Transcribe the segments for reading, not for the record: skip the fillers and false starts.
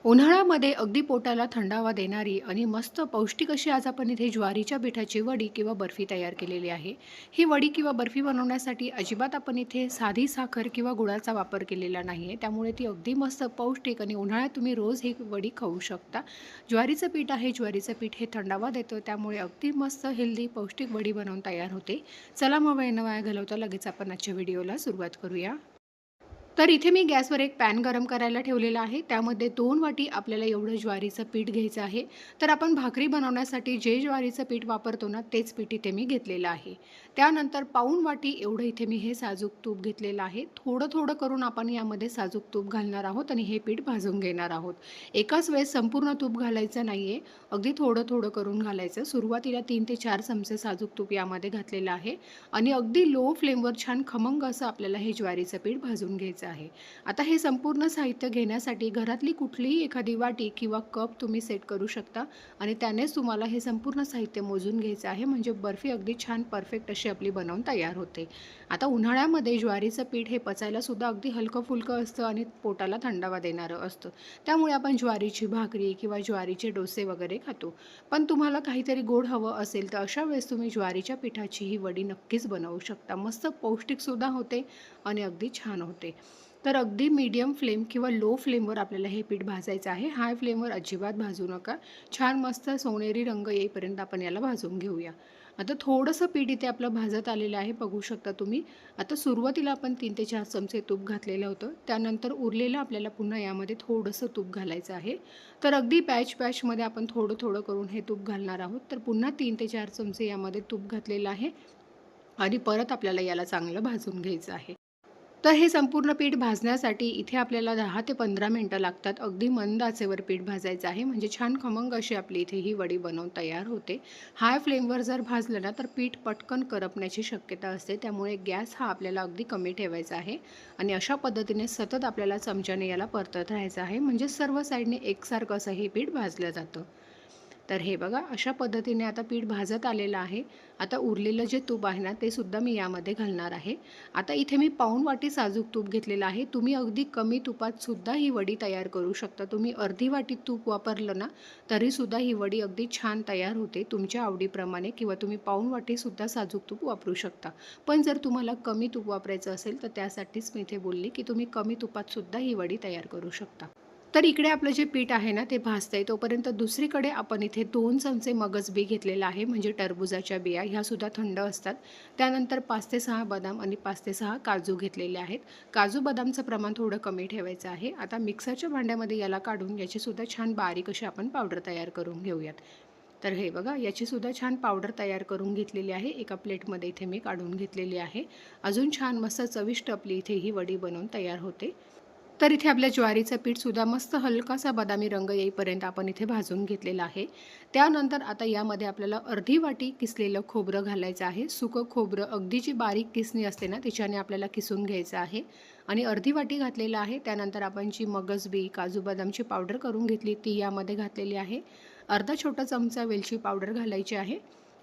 उन्हाळ्यामध्ये अगदी पोटाला थंडावा देणारी आणि मस्त पौष्टिक अशी आज आपण इथे ज्वारीच्या पिठाची वडी किंवा बर्फी तयार केलेली आहे. ही वडी किंवा बर्फी बनवण्यासाठी अजिबात आपण इथे साधी साखर किंवा गुळाचा वापर केलेला नाही आहे. त्यामुळे ती अगदी मस्त पौष्टिक आणि उन्हाळ्यात तुम्ही रोज ही वडी खाऊ शकता. ज्वारीचं पीठ आहे, ज्वारीचं पीठ हे थंडावा देतं, त्यामुळे अगदी मस्त हेल्दी पौष्टिक वडी बनवून तयार होते. चला मग वेळ न वाया घालवता लगेच आपण आजच्या व्हिडिओला सुरुवात करूया. तर इथे मी गॅसवर एक पॅन गरम करायला ठेवलेला आहे. त्यामध्ये 2 वाटी आपल्याला एवढं ज्वारीचं पीठ घ्यायचं आहे. तर आपण भाकरी बनवण्यासाठी जे ज्वारीचं पीठ वापरतो ना, तेच पीठ इथे मी घेतलेलं आहे. त्यानंतर पाऊण वाटी एवढं इथे मी हे साजूक तूप घेतलेलं आहे. थोडं-थोडं करून आपण यामध्ये साजूक तूप घालणार आहोत आणि हे पीठ भाजून घेणार आहोत. एकाच वेळेस संपूर्ण तूप घालायचं नाहीये. अगदी थोडं-थोडं करून घालायचं. सुरुवातीला 3 ते 4 चमचे साजूक तूप यामध्ये घातलेलं आहे आणि अगदी लो फ्लेमवर छान खमंग असं आपल्याला हे ज्वारीचं पीठ भाजून घ्यायचं आहे. आता हे संपूर्ण साहित्य घेण्यासाठी घरातली कुठलीही एखादी वाटी किंवा कप तुम्ही सेट करू शकता आणि त्यानेच तुम्हाला हे संपूर्ण साहित्य मोजून घ्यायचं आहे, म्हणजे बर्फी अगदी छान परफेक्ट अशी आपली बनवून तयार होते. आता उन्हाळ्यामध्ये ज्वारीचं पीठ हे पचायला सुद्धा अगदी हलकं-फुलकं असतं आणि पोटाला थंडावा देणारं असतं. त्यामुळे आपण ज्वारीची भाकरी किंवा ज्वारीचे डोसे वगैरे खातो. पण तुम्हाला काहीतरी गोड हवं असेल तर अशा वेळेस तुम्ही ज्वारीच्या पिठाची ही वडी नक्कीच बनवू शकता. मस्त पौष्टिकसुद्धा होते आणि अगदी छान होते. तर अगदी मीडियम फ्लेम किंवा लो फ्लेमवर आपल्याला हे पीठ भाजायचं आहे. हाय फ्लेमवर अजिबात भाजू नका. छान मस्त सोनेरी रंग येईपर्यंत आपण याला भाजून घेऊया. आता थोडंसं पीठ इथे आपलं भाजत आलेलं आहे, बघू शकता तुम्ही. आता सुरुवातीला आपण 3 ते 4 चमचे तूप घातलेलं होतं. त्यानंतर उरलेलं आपल्याला पुन्हा यामध्ये थोडंसं तूप घालायचं आहे. तर अगदी बॅचमध्ये आपण थोडं-थोडं करून हे तूप घालणार आहोत. तर पुन्हा 3 ते 4 चमचे यामध्ये तूप घातलेलं आहे आणि परत आपल्याला याला चांगलं भाजून घ्यायचं आहे. तर हे संपूर्ण पीठ भाजण्यासाठी इथे आपल्याला 10 ते 15 मिनिटं लागतात. अगदी मंद आचेवर पीठ भाजायचं आहे, म्हणजे छान खमंग अशी आपली इथे ही वडी बनवून तयार होते. हाय फ्लेमवर जर भाजलं ना, तर पीठ पटकन करपण्याची शक्यता असते. त्यामुळे गॅस हा आपल्याला अगदी कमी ठेवायचा आहे आणि अशा पद्धतीने सतत आपल्याला चमच्याने याला परतत राहायचं आहे, म्हणजे सर्व साईडने एकसारखं असं हे पीठ भाजलं जातं. तर हे बघा अशा पद्धतीने आता पीठ भाजत आलेलं आहे. आता उरलेलं जे तूप आहे ना, ते सुद्धा मी यामध्ये घालणार आहे. आता इथे मी पाऊण वाटी साजूक तूप घेतलेलं आहे. तुम्ही अगदी कमी तुपात सुद्धा ही वडी तयार करू शकता. तुम्ही अर्धी वाटी तूप वापरलं ना, तरीसुद्धा ही वडी अगदी छान तयार होते तुमच्या आवडीप्रमाणे, किंवा तुम्ही पाऊण वाटीसुद्धा साजूक तूप वापरू शकता. पण जर तुम्हाला कमी तूप वापरायचं असेल, तर त्यासाठीच मी इथे बोलली, की तुम्ही कमी तुपातसुद्धा ही वडी तयार करू शकता. तर इकडे आपलं जे पीठ आहे ना, ते भाजतंय तोपर्यंत दुसरीकडे आपण इथे 2 चमचे मगज बी घेतलेला आहे, म्हणजे टरबूजाच्या बिया ह्यासुद्धा थंड असतात. त्यानंतर 5 ते 6 बदाम आणि 5 ते 6 काजू घेतलेले आहेत. काजू बदामचं प्रमाण थोडं कमी ठेवायचं आहे. आता मिक्सरच्या भांड्यामध्ये याला काढून याचीसुद्धा छान बारीक अशी आपण पावडर तयार करून घेऊयात. तर हे बघा याचीसुद्धा छान पावडर तयार करून घेतलेली आहे. एका प्लेटमध्ये इथे मी काढून घेतलेली आहे. अजून छान मस्त चविष्ट आपली इथे ही वडी बनवून तयार होते. तर इथे आपल्या ज्वारीचं पीठसुद्धा मस्त हलकासा बदामी रंग येईपर्यंत आपण इथे भाजून घेतलेलं आहे. त्यानंतर आता यामध्ये आपल्याला अर्धी वाटी किसलेलं खोबरं घालायचं आहे. सुकं खोबरं अगदी जी बारीक किसणी असते ना, तिच्याने आपल्याला किसून घ्यायचं आहे आणि अर्धी वाटी घातलेलं आहे. त्यानंतर आपण जी मगज बी, काजू बदामची पावडर करून घेतली ती यामध्ये घातलेली आहे. अर्धा छोटा चमचा वेलची पावडर घालायची आहे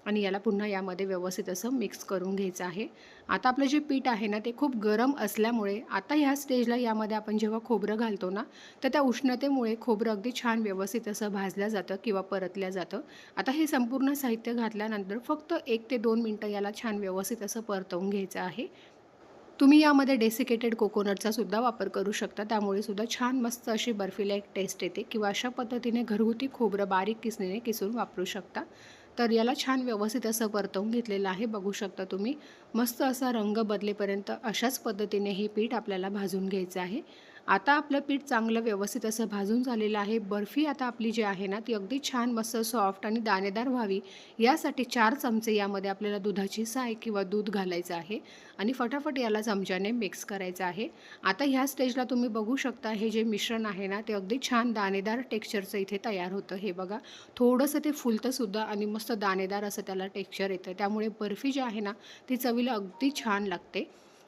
आणि याला पुन्हा यामध्ये व्यवस्थित असं मिक्स करून घ्यायचं आहे. आता आपलं जे पीठ आहे ना, ते खूप गरम असल्यामुळे आता ह्या स्टेजला यामध्ये आपण जेव्हा खोबरं घालतो ना, तर त्या उष्णतेमुळे खोबरं अगदी छान व्यवस्थित असं भाजलं जातं किंवा परतलं जातं. आता हे संपूर्ण साहित्य घातल्यानंतर फक्त 1 ते 2 मिनिटं याला छान व्यवस्थित असं परतवून घ्यायचं आहे. तुम्ही यामध्ये डेसिकेटेड कोकोनटचा सुद्धा वापर करू शकता. त्यामुळे सुद्धा छान मस्त अशी बर्फीला एक टेस्ट येते, किंवा अशा पद्धतीने घरगुती खोबरं बारीक किसणीने किसून वापरू शकता. तर याला छान व्यवस्थित असं परतवून घेतलेलं आहे. बघू शकता तुम्ही. मस्त असा रंग बदलेपर्यंत अशाच पद्धतीने हे पीठ आपल्याला भाजून घ्यायचं आहे. आता आपलं पीठ चांगलं व्यवस्थित असं भाजून झालेलं आहे. बर्फी आता आपली जी आहे ना, ती अगदी छान मस्त सॉफ्ट आणि दाणेदार व्हावी यासाठी 4 चमचे यामध्ये आपल्याला दुधाची साय किंवा दूध घालायचं आहे आणि फटाफट याला चमच्याने मिक्स करायचं आहे. आता ह्या स्टेजला तुम्ही बघू शकता हे जे मिश्रण आहे ना, ते अगदी छान दाणेदार टेक्स्चरचं इथे तयार होतं. हे बघा थोडंसं ते फुलतंसुद्धा आणि मस्त दाणेदार असं त्याला टेक्स्चर येतं. त्यामुळे बर्फी जी आहे ना, ती चवीला अगदी छान लागते.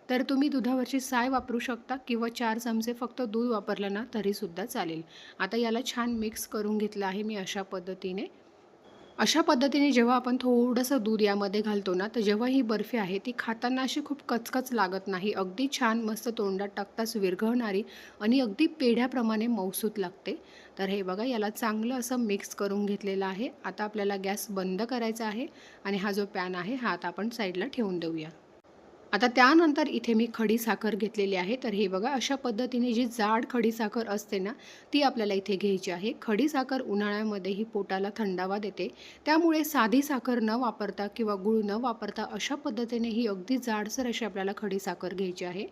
तर तुम्ही दुधावरची साय वापरू शकता किंवा 4 चमचे फक्त दूध वापरलं ना तरीसुद्धा चालेल. आता याला छान मिक्स करून घेतलं आहे मी अशा पद्धतीने. अशा पद्धतीने जेव्हा आपण थोडंसं दूध यामध्ये घालतो ना, तर जेव्हा ही बर्फी आहे ती खाताना अशी खूप कचकच लागत नाही. अगदी छान मस्त तोंडात टाकताच विरघळणारी आणि अगदी पेढ्याप्रमाणे मऊसूत लागते. तर हे बघा याला चांगलं असं मिक्स करून घेतलेलं आहे. आता आपल्याला गॅस बंद करायचा आहे आणि हा जो पॅन आहे हा आता आपण साईडला ठेवून देऊया. आता त्यानंतर इथे मी खडी साखर घेतलेली आहे. तर हे बघा अशा पद्धतीने जी जाड खडी साखर असते ना, ती आपल्याला इथे घ्यायची आहे. खडी साखर उन्हाळ्यामध्ये ही पोटाला थंडावा देते. त्यामुळे साधी साखर न वापरता किंवा गूळ न वापरता अशा पद्धतीने ही अगदी जाडसर अशी आपल्याला खडी साखर घ्यायची आहे.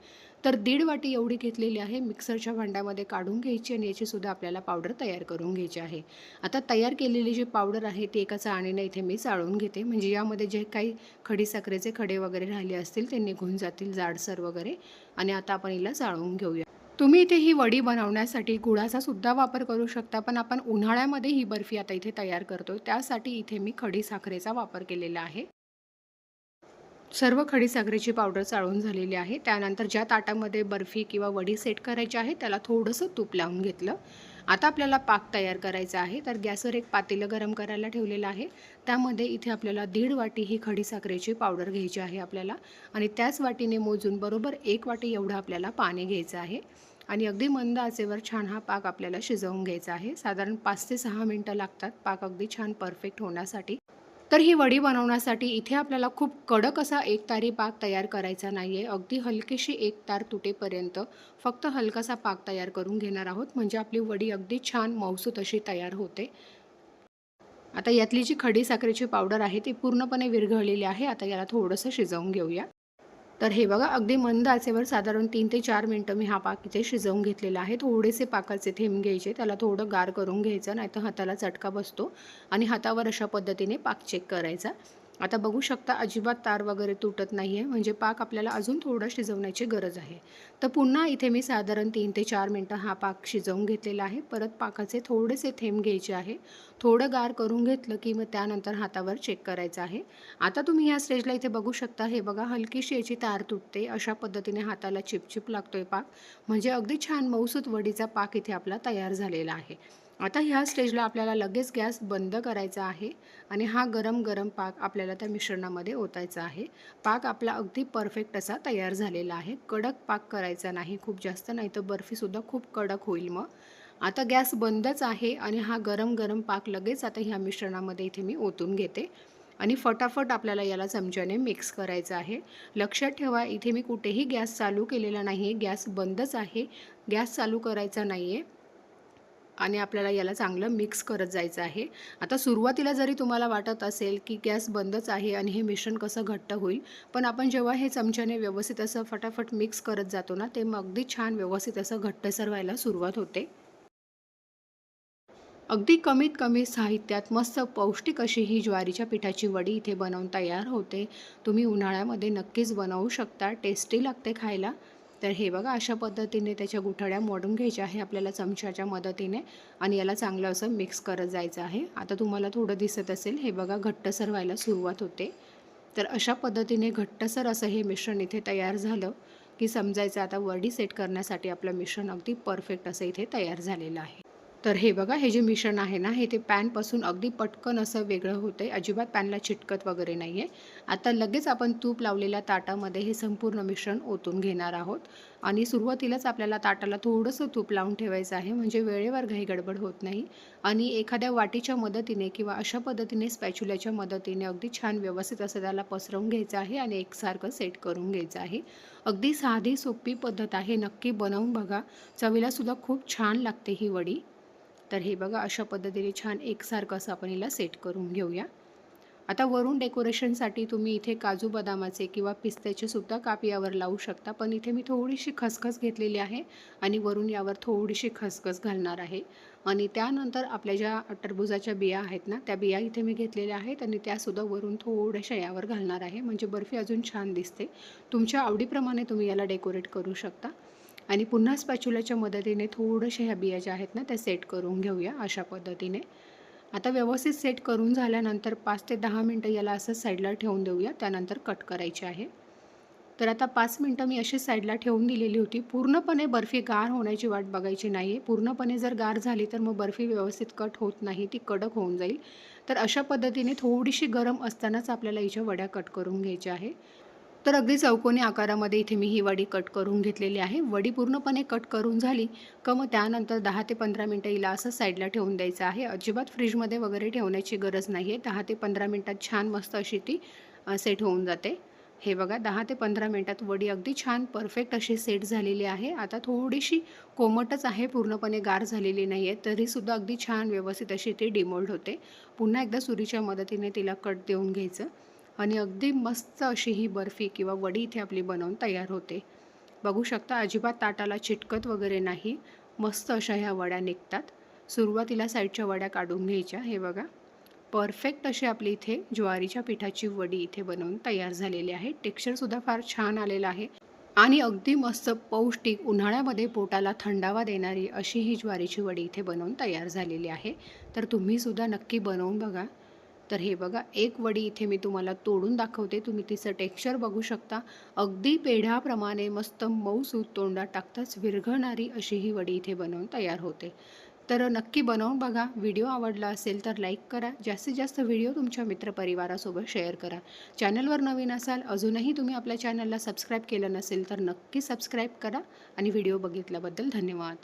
तर 1.5 वाटी एवढी घेतलेली आहे. मिक्सरच्या भांड्यामध्ये काढून घ्यायची आणि याचीसुद्धा आपल्याला पावडर तयार करून घ्यायची आहे. आता तयार केलेली जी पावडर आहे ती एका चाळणीने इथे मी चाळून घेते. म्हणजे यामध्ये जे काही खडीसाखरेचे खडे वगैरे राहिले असतील ते निघून जातील जाडसर वगैरे. आणि आता आपण हिला चाळून घेऊया. तुम्ही इथे ही वडी बनवण्यासाठी गुळाचा सुद्धा वापर करू शकता, पण आपण उन्हाळ्यामध्ये ही बर्फी आता इथे तयार करतो त्यासाठी इथे मी खडीसाखरेचा वापर केलेला आहे. सर्व खडीसाखरेची पावडर चाळून झालेली आहे. त्यानंतर ज्या ताटामध्ये बर्फी किंवा वडी सेट करायची आहे त्याला थोडंसं तूप लावून घेतलं. आता आपल्याला पाक तयार करायचा आहे. तर गॅसवर एक पातेलं गरम करायला ठेवलेलं आहे. त्यामध्ये इथे आपल्याला 1.5 वाटी ही खडीसाखरेची पावडर घ्यायची आहे आपल्याला आणि त्याच वाटीने मोजून बरोबर 1 वाटी एवढं आपल्याला पाणी घ्यायचं आहे आणि अगदी मंद आचेवर छान हा पाक आपल्याला शिजवून घ्यायचा आहे. साधारण 5 ते 6 मिनिटं लागतात पाक अगदी छान परफेक्ट होण्यासाठी. तर ही वडी बनवण्यासाठी इथे आपल्याला खूप कडक असा एकतारी पाक तयार करायचा नाही आहे. अगदी हलकीशी एक तार तुटेपर्यंत फक्त हलकासा पाक तयार करून घेणार आहोत. म्हणजे आपली वडी अगदी छान मऊसूत अशी तयार होते. आता यातली जी खडीसाखरेची पावडर आहे ती पूर्णपणे विरघळलेली आहे. आता याला थोडंसं शिजवून घेऊया. तर हे बघा अगदी मंद आचेवर साधारण 3 ते 4 मिनिटं मी हा पाक इथे शिजवून घेतलेला आहे. थोडेसे पाकाचे थेंब घ्यायचे, त्याला थोडं गार करून घ्यायचं, नाहीतर हाताला चटका बसतो आणि हातावर अशा पद्धतीने पाक चेक करायचा. आता बघू शकता अजिबात तार वगैरे तुटत नाही आहे, म्हणजे पाक आपल्याला अजून थोडं शिजवण्याची गरज आहे. तर पुन्हा इथे मी साधारण 3 ते 4 मिनिटं हा पाक शिजवून घेतलेला आहे. परत पाकाचे थोडेसे थेंब घ्यायचे आहे. थोडं गार करून घेतलं की मग त्यानंतर हातावर चेक करायचं आहे. आता तुम्ही या स्टेजला इथे बघू शकता. हे बघा हलकीशी याची तार तुटते. अशा पद्धतीने हाताला चिपचिप लागतोय पाक. म्हणजे अगदी छान मऊसूत वडीचा पाक इथे आपला तयार झालेला आहे. आता ह्या स्टेजला आपल्याला लगेच गॅस बंद करायचा आहे आणि हा गरम-गरम पाक आपल्याला त्या मिश्रणामध्ये ओतायचा आहे. पाक आपला अगदी परफेक्ट असा तयार झालेला आहे. कडक पाक करायचा नाही खूप जास्त, नाही तर बर्फीसुद्धा खूप कडक होईल मग. आता गॅस बंदच आहे आणि हा गरम-गरम पाक लगेच आता ह्या मिश्रणामध्ये इथे मी ओतून घेते. आणि फटाफट आपल्याला याला चमच्याने मिक्स करायचं आहे. लक्षात ठेवा इथे मी कुठेही गॅस चालू केलेला नाही आहे. गॅस बंदच आहे. गॅस चालू करायचा नाही आहे आणि आपल्याला याला चांगलं मिक्स करत जायचं आहे. आता सुरुवातीला जरी तुम्हाला वाटत असेल की गॅस बंदच आहे आणि हे मिश्रण कसं घट्ट होईल, पण आपण जेव्हा हे चमच्याने व्यवस्थित असं फटाफट मिक्स करत जातो ना, ते मग अगदी छान व्यवस्थित असं घट्टसर व्हायला सुरुवात होते. अगदी कमीत कमी साहित्यात मस्त पौष्टिक अशी ही ज्वारीच्या पिठाची वडी इथे बनवून तयार होते. तुम्ही उन्हाळ्यामध्ये नक्कीच बनवू शकता. टेस्टी लागते खायला. तर हे बघा अशा पद्धतीने त्याच्या गुठळ्या मोडून घ्यायच्या आहे आपल्याला चमच्याच्या मदतीने आणि याला चांगलं असं मिक्स करत जायचं आहे. आता तुम्हाला थोडं दिसत असेल, हे बघा घट्टसर व्हायला सुरुवात होते. तर अशा पद्धतीने घट्टसर असं हे मिश्रण इथे तयार झालं, की समजायचं आता वडी सेट करण्यासाठी आपलं मिश्रण अगदी परफेक्ट असं इथे तयार झालेलं आहे. तर हे बघा हे जे मिश्रण आहे ना, हे ते पॅनपासून अगदी पटकन असं वेगळं होतं आहे. अजिबात पॅनला चिटकत वगैरे नाही आहे. आता लगेच आपण तूप लावलेल्या ताटामध्ये हे संपूर्ण मिश्रण ओतून घेणार आहोत आणि सुरुवातीलाच आपल्याला ताटाला थोडंसं तूप लावून ठेवायचं आहे, म्हणजे वेळेवर घाई गडबड होत नाही आणि एखाद्या वाटीच्या मदतीने किंवा अशा पद्धतीने स्पॅच्युलाच्या मदतीने अगदी छान व्यवस्थित असं त्याला पसरवून घ्यायचं आहे आणि एकसारखं सेट करून घ्यायचं आहे. अगदी साधी सोपी पद्धत आहे. नक्की बनवून बघा. चवीलासुद्धा खूप छान लागते ही वडी. तर हे बघा अशा पद्धतीने छान एकसारखं असं आपण हिला सेट करून घेऊया. आता वरून डेकोरेशनसाठी तुम्ही इथे काजू बदामाचे किंवा पिस्त्याचे सुद्धा काप यावर लावू शकता, पण इथे मी थोडीशी खसखस घेतलेली आहे आणि वरून यावर थोडीशी खसखस घालणार आहे आणि त्यानंतर आपल्या ज्या टरबुजाच्या बिया आहेत ना, त्या बिया इथे मी घेतलेल्या आहेत आणि त्यासुद्धा वरून थोड्याशा यावर घालणार आहे, म्हणजे बर्फी अजून छान दिसते. तुमच्या आवडीप्रमाणे तुम्ही याला डेकोरेट करू शकता आणि पुन्हा स्पॅच्युलाच्या मदतीने थोड्याशा ह्या बिया ज्या आहेत ना, त्या सेट करून घेऊया अशा पद्धतीने. आता व्यवस्थित सेट करून झाल्यानंतर 5 ते 10 मिनटं याला असं साईडला ठेवून देऊया. त्यानंतर कट करायचे आहे. तर आता 5 मिनिटं मी अशी साईडला ठेवून दिलेली होती. पूर्णपणे बर्फी गार होण्याची वाट बघायची नाही आहे. पूर्णपणे जर गार झाली तर मग बर्फी व्यवस्थित कट होत नाही, ती कडक होऊन जाईल. तर अशा पद्धतीने थोडीशी गरम असतानाच आपल्याला हिच्या वड्या कट करून घ्यायच्या आहे. तर अगदी चौकोनी आकारामध्ये इथे मी ही वडी कट करून घेतलेली आहे. वडी पूर्णपणे कट करून झाली का मग त्यानंतर 10 ते 15 मिनिटं हिला असं साईडला ठेवून द्यायचं आहे. अजिबात फ्रीजमध्ये वगैरे ठेवण्याची गरज नाही आहे. 10 ते 15 मिनिटात छान मस्त अशी ती सेट होऊन जाते. हे बघा 10 ते 15 मिनिटात वडी अगदी छान परफेक्ट अशी सेट झालेली आहे. आता थोडीशी कोमटच आहे, पूर्णपणे गार झालेली नाही आहे. तरीसुद्धा अगदी छान व्यवस्थित अशी ती डिमोल्ड होते. पुन्हा एकदा सुरीच्या मदतीने तिला कट देऊन घ्यायचं आणि अगदी मस्त अशी ही बर्फी किंवा वडी इथे आपली बनवून तयार होते. बघू शकता अजिबात ताटाला चिटकत वगैरे नाही. मस्त अशा ह्या वड्या निघतात. सुरुवातीला साईडच्या वड्या काढून घ्यायच्या. हे बघा परफेक्ट अशी आपली इथे ज्वारीच्या पिठाची वडी इथे बनवून तयार झालेली आहे. टेक्स्चरसुद्धा फार छान आलेलं आहे आणि अगदी मस्त पौष्टिक उन्हाळ्यामध्ये पोटाला थंडावा देणारी अशी ही ज्वारीची वडी इथे बनवून तयार झालेली आहे. तर तुम्हीसुद्धा नक्की बनवून बघा. तर हे बघा एक वडी इथे मी तुम्हाला तोडून दाखवते. तुम्ही तिचं टेक्स्चर बघू शकता. अगदी पेढ्याप्रमाणे मस्त मऊसूत तोंडात टाकताच विरघळणारी अशी ही वडी इथे बनवून तयार होते. तर नक्की बनवून बघा. व्हिडिओ आवडला असेल तर लाईक करा. जास्तीत जास्त व्हिडिओ तुमच्या मित्रपरिवारासोबत शेअर करा. चॅनलवर नवीन असाल, अजूनही तुम्ही आपल्या चॅनलला सबस्क्राईब केलं नसेल तर नक्की सबस्क्राईब करा आणि व्हिडिओ बघितल्याबद्दल धन्यवाद.